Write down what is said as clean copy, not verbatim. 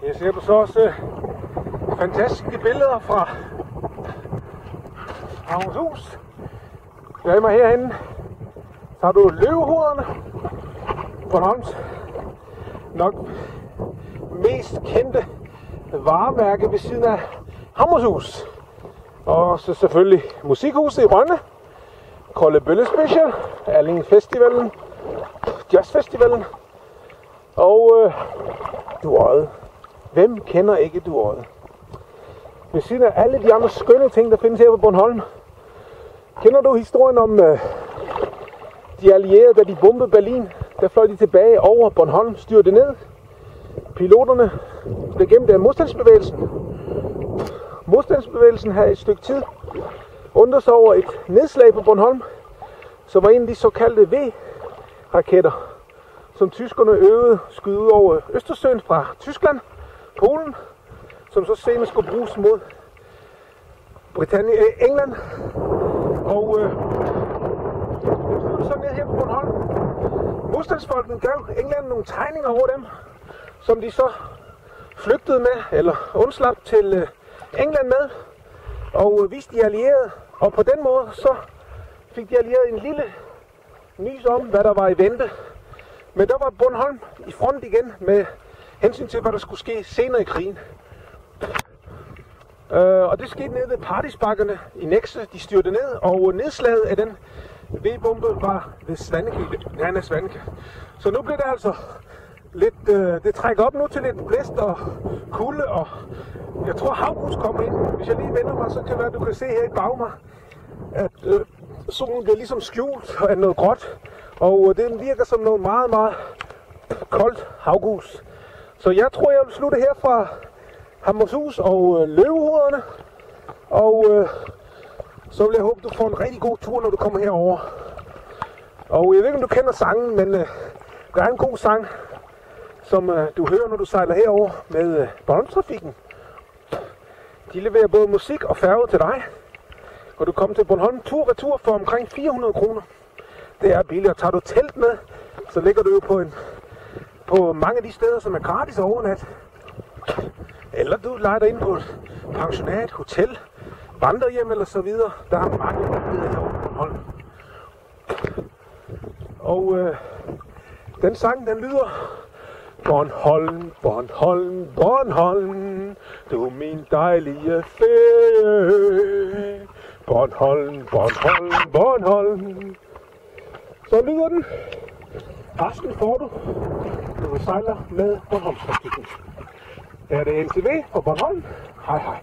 Her ser du så også fantastiske billeder fra Havnshus. Jeg er mig herhenne. Så har du løvehovederne. Bornholms nok mest kendte varemærke ved siden af Hammershus. Og så selvfølgelig Musikhuset i Rønne. Kolde Bølle Special. Erling Festivalen. Jazzfestivalen. Og Duodde. Hvem kender ikke Duodde? Ved siden af alle de andre skønne ting, der findes her på Bornholm. Kender du historien om de allierede, da de bombede Berlin? Der fløj de tilbage over Bornholm, styrte ned. Piloterne blev gemt af modstandsbevægelsen. Modstandsbevægelsen havde et stykke tid undret sig over et nedslag på Bornholm, som var en af de såkaldte V-raketter, som tyskerne øvede skyde ud over Østersøen fra Tyskland, Polen, som så senere skulle bruges mod England. Og så ned her på Bornholm. Modstandsfolkene gav England nogle tegninger over dem, som de så flygtede med, eller undslap til England med, og viste de allierede. Og på den måde så fik de allierede en lille nys om, hvad der var i vente. Men der var Bornholm i front igen med hensyn til, hvad der skulle ske senere i krigen. Og det skete nede ved Partysbakkerne i Nexø. De styrte ned, og nedslaget af den V-bombe var ved Svaneke. Så nu bliver det altså lidt, det trækker op nu til lidt blæst og kulde, og jeg tror havgus kommer ind. Hvis jeg lige vender mig, så kan det være, at du kan se her i bag mig, at solen bliver ligesom skjult af noget gråt, og det virker som noget meget, meget koldt havgus. Så jeg tror, jeg vil slutte her fra Hammershus og løvehovederne, og så vil jeg håbe, du får en rigtig god tur, når du kommer herover. Og jeg ved ikke, om du kender sangen, men der er en god sang, som du hører, når du sejler herover med Bornholmstrafikken. De leverer både musik og færge til dig, og du kommer til Bornholm tur-retur for omkring 400 kroner. Det er billigt, og tager du telt med, så ligger du jo på mange af de steder, som er gratis overnat. Eller du lejer dig ind på et pensionat, hotel, vandrehjem eller så videre. Der er mange muligheder herovre på Bornholm. Og den sang, den lyder: Bornholm, Bornholm, Bornholm, du min dejlige ferie. Bornholm, Bornholm, Bornholm. Så lyder den. Resten får du, når du sejler med Bornholmstrafikken. Er det NTV fra Bornholm? Hej hej.